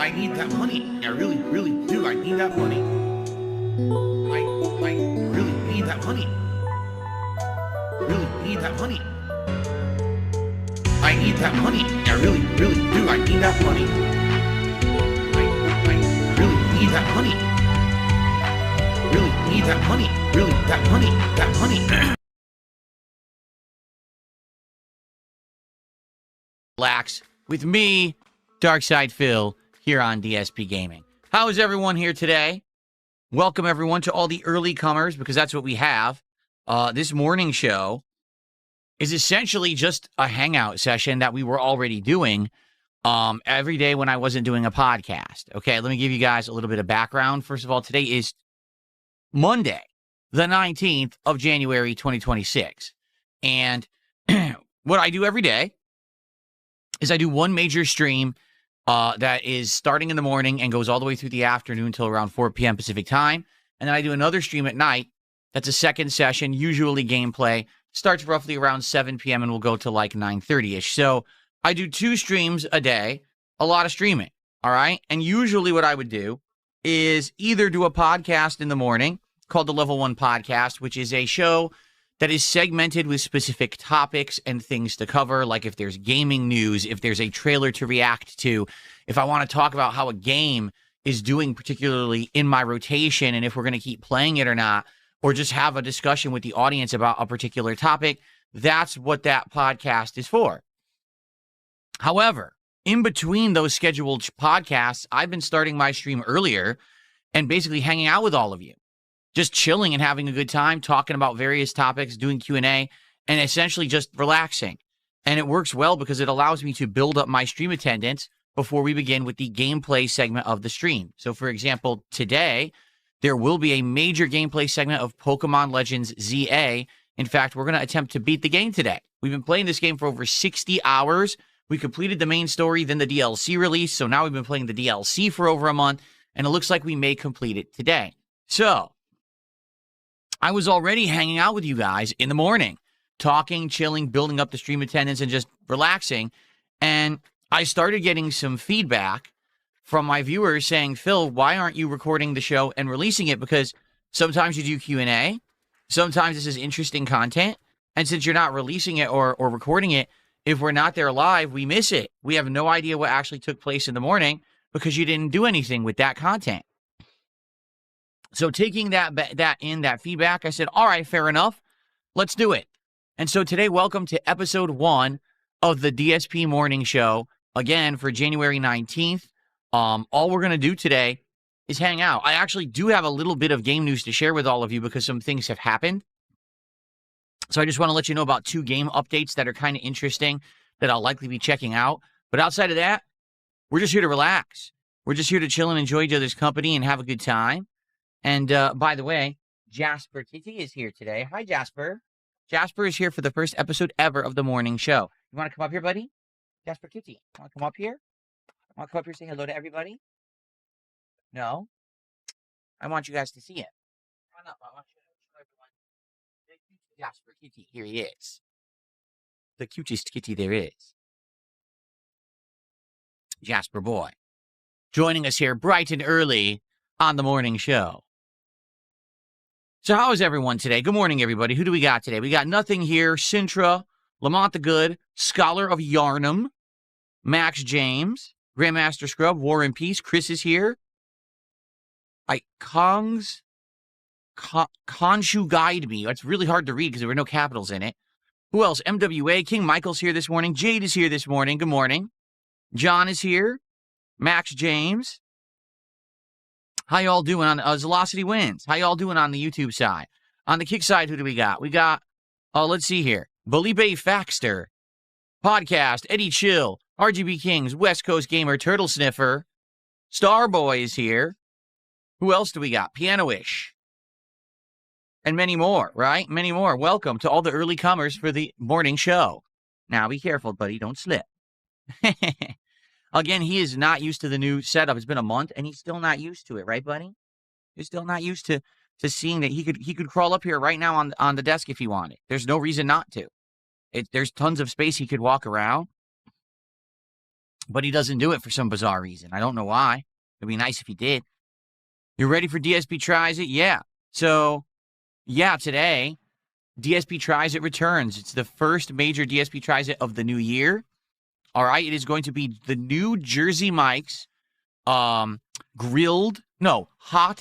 I need that money. I really, really do. I need that money. I really need that money. Really need that money. I need that money. I really, really do. I need that money. I really need that money. Really need that money. Really, that money. That money. Relax with me, Darkside Phil, here on DSP Gaming. How is everyone here today? Welcome everyone to all the early comers, because that's what we have. This morning show is essentially just a hangout session that we were already doing every day when I wasn't doing a podcast. Okay, let me give you guys a little bit of background. First of all, today is Monday, the 19th of January, 2026. And what I do every day is I do one major stream that is starting in the morning and goes all the way through the afternoon until around 4 p.m. Pacific time. And then I do another stream at night. That's a second session, usually gameplay. Starts roughly around 7 p.m. and will go to like 9:30-ish. So I do 2 streams a day, a lot of streaming, all right? And usually what I would do is either do a podcast in the morning called the Level 1 Podcast, which is a show that is segmented with specific topics and things to cover, like if there's gaming news, if there's a trailer to react to, if I want to talk about how a game is doing particularly in my rotation and if we're going to keep playing it or not, or just have a discussion with the audience about a particular topic. That's what that podcast is for. However, in between those scheduled podcasts, I've been starting my stream earlier and basically hanging out with all of you. Just chilling and having a good time, talking about various topics, doing Q&A, and essentially just relaxing. And it works well because it allows me to build up my stream attendance before we begin with the gameplay segment of the stream. So, for example, today, there will be a major gameplay segment of Pokemon Legends ZA. In fact, we're going to attempt to beat the game today. We've been playing this game for over 60 hours. We completed the main story, then the DLC release. So now we've been playing the DLC for over a month, and it looks like we may complete it today. So I was already hanging out with you guys in the morning, talking, chilling, building up the stream attendance, and just relaxing. And I started getting some feedback from my viewers saying, Phil, why aren't you recording the show and releasing it? Because sometimes you do Q&A, sometimes this is interesting content, and since you're not releasing it or recording it, if we're not there live, we miss it. We have no idea what actually took place in the morning because you didn't do anything with that content. So taking that feedback, I said, all right, fair enough. Let's do it. And so today, welcome to episode 1 of the DSP Morning Show, again, for January 19th. All we're going to do today is hang out. I actually do have a little bit of game news to share with all of you because some things have happened. So I just want to let you know about 2 game updates that are kind of interesting that I'll likely be checking out. But outside of that, we're just here to relax. We're just here to chill and enjoy each other's company and have a good time. And by the way, Jasper Kitty is here today. Hi, Jasper. Jasper is here for the first episode ever of the morning show. You want to come up here, buddy? Jasper Kitty, want to come up here? Want to come up here and say hello to everybody? No? I want you guys to see it. Come on up. I want you to show everyone. The cutest Jasper Kitty. Here he is. The cutest kitty there is. Jasper boy. Joining us here bright and early on the morning show. So how is everyone today? Good morning, everybody. Who do we got today? We got Nothing Here, Sintra, Lamont the Good, Scholar of Yarnum, Max James, Grandmaster Scrub, War and Peace. Chris is here. Konshu Guide Me. It's really hard to read because there were no capitals in it. Who else? MWA. King Michael's here this morning. Jade is here this morning. Good morning. John is here. Max James. How y'all doing on Velocity Wins? How y'all doing on the YouTube side? On the Kick side, who do we got? We got, let's see here. Felipe Faxter, Podcast, Eddie Chill, RGB Kings, West Coast Gamer, Turtle Sniffer, Starboy is here. Who else do we got? Pianoish. And many more, right? Many more. Welcome to all the early comers for the morning show. Now, be careful, buddy. Don't slip. Again, he is not used to the new setup. It's been a month, and he's still not used to it, right, buddy? You're still not used to seeing that he could crawl up here right now on the desk if he wanted. There's no reason not to. There's tons of space he could walk around. But he doesn't do it for some bizarre reason. I don't know why. It'd be nice if he did. You ready for DSP Tries It? Yeah. So, yeah, today, DSP Tries It returns. It's the first major DSP Tries It of the new year. All right. It is going to be the new Jersey Mike's hot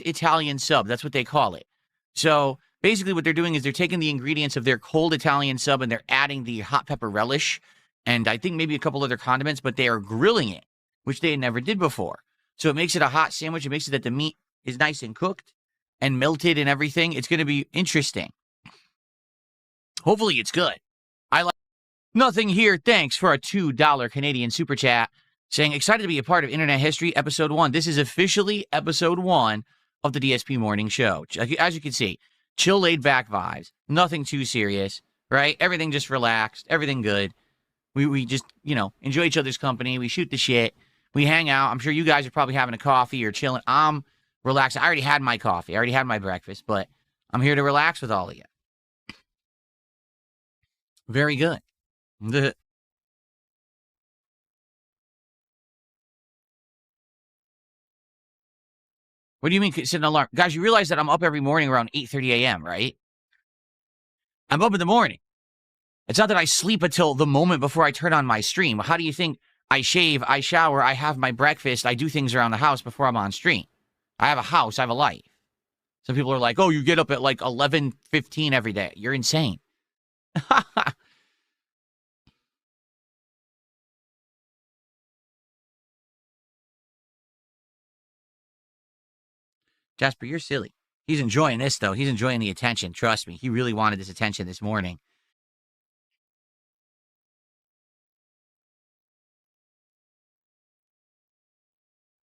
Italian sub. That's what they call it. So basically what they're doing is they're taking the ingredients of their cold Italian sub and they're adding the hot pepper relish and I think maybe a couple other condiments, but they are grilling it, which they never did before. So it makes it a hot sandwich. It makes it that the meat is nice and cooked and melted and everything. It's going to be interesting. Hopefully it's good. I like nothing here. Thanks for a $2 Canadian super chat. Saying, excited to be a part of Internet History, Episode 1. This is officially Episode 1 of the DSP Morning Show. As you can see, chill, laid-back vibes. Nothing too serious, right? Everything just relaxed. Everything good. We just, enjoy each other's company. We shoot the shit. We hang out. I'm sure you guys are probably having a coffee or chilling. I'm relaxing. I already had my coffee. I already had my breakfast, but I'm here to relax with all of you. Very good. What do you mean set an alarm? Guys, you realize that I'm up every morning around 8:30 a.m., right? I'm up in the morning. It's not that I sleep until the moment before I turn on my stream. How do you think I shave, I shower, I have my breakfast, I do things around the house before I'm on stream? I have a house, I have a life. Some people are like, oh, you get up at like 11:15 every day. You're insane. Jasper, you're silly. He's enjoying this, though. He's enjoying the attention. Trust me. He really wanted this attention this morning.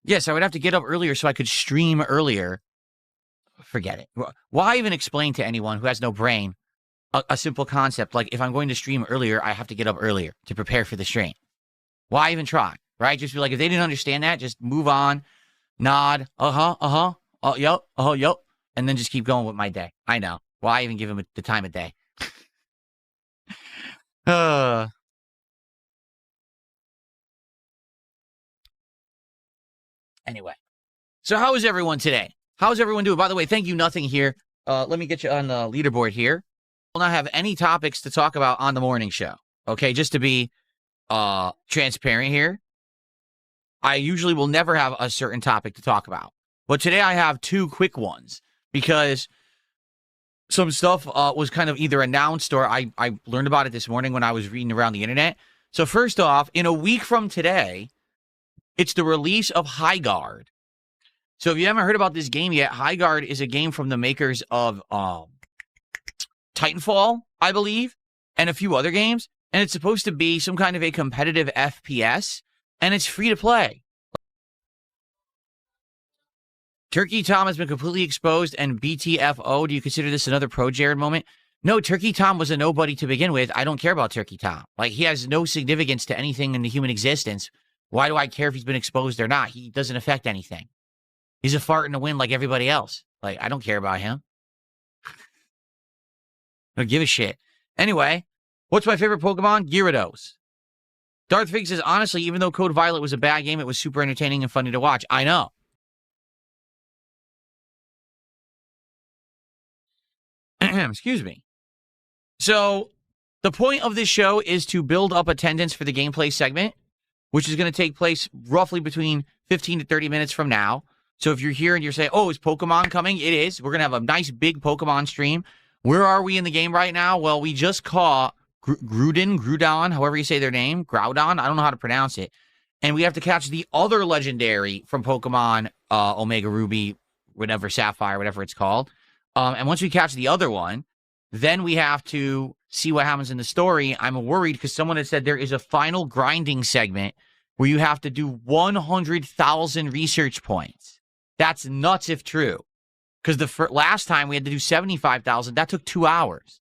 Yes, I would have to get up earlier so I could stream earlier. Forget it. Why even explain to anyone who has no brain a simple concept like if I'm going to stream earlier, I have to get up earlier to prepare for the stream? Why even try, right? Just be like, if they didn't understand that, just move on, nod, yep, yep, and then just keep going with my day. I know. Why even give him the time of day? Anyway, so how is everyone today? How's everyone doing? By the way, thank you, Nothing here. Let me get you on the leaderboard here. We'll not have any topics to talk about on the morning show. Okay, just to be transparent here. I usually will never have a certain topic to talk about. But today I have two quick ones because some stuff was kind of either announced or I learned about it this morning when I was reading around the internet. So first off, in a week from today, it's the release of High Guard. So if you haven't heard about this game yet, High Guard is a game from the makers of Titanfall, I believe, and a few other games. And it's supposed to be some kind of a competitive FPS, and it's free to play. Turkey Tom has been completely exposed and BTFO. Do you consider this another Pro Jared moment? No, Turkey Tom was a nobody to begin with. I don't care about Turkey Tom. Like, he has no significance to anything in the human existence. Why do I care if he's been exposed or not? He doesn't affect anything. He's a fart in the wind like everybody else. Like, I don't care about him. I don't give a shit. Anyway, what's my favorite Pokemon? Gyarados. Darth Fig says, honestly, even though Code Violet was a bad game, it was super entertaining and funny to watch. I know. Excuse me. So, the point of this show is to build up attendance for the gameplay segment, which is going to take place roughly between 15 to 30 minutes from now. So if you're here and you're saying, oh, is Pokemon coming? It is. We're going to have a nice big Pokemon stream. Where are we in the game right now? Well, we just caught Groudon, however you say their name, Groudon. I don't know how to pronounce it. And we have to catch the other legendary from Pokemon Omega Ruby, whatever, Sapphire, whatever it's called. And once we catch the other one, then we have to see what happens in the story. I'm worried because someone had said there is a final grinding segment where you have to do 100,000 research points. That's nuts if true. Because the last time we had to do 75,000, that took 2 hours.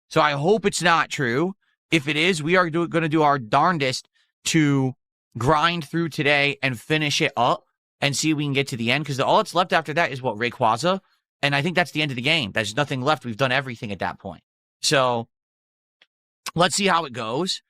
So I hope it's not true. If it is, we are going to do our darndest to grind through today and finish it up and see if we can get to the end. Because all that's left after that is what, Rayquaza? And I think that's the end of the game. There's nothing left. We've done everything at that point. So let's see how it goes.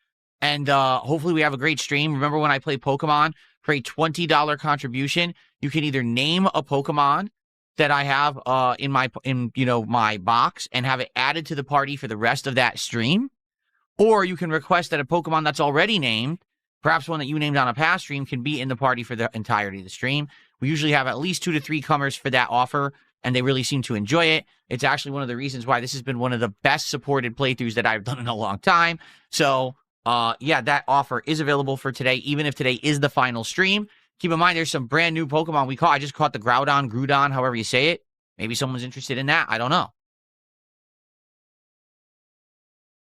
And hopefully we have a great stream. Remember when I play Pokemon for a $20 contribution, you can either name a Pokemon that I have in my box and have it added to the party for the rest of that stream, or you can request that a Pokemon that's already named, perhaps one that you named on a past stream, can be in the party for the entirety of the stream. We usually have at least 2 to 3 comers for that offer, and they really seem to enjoy it. It's actually one of the reasons why this has been one of the best supported playthroughs that I've done in a long time. So yeah, that offer is available for today, even if today is the final stream. Keep in mind, there's some brand new Pokemon we caught. I just caught the Groudon, however you say it. Maybe someone's interested in that. I don't know.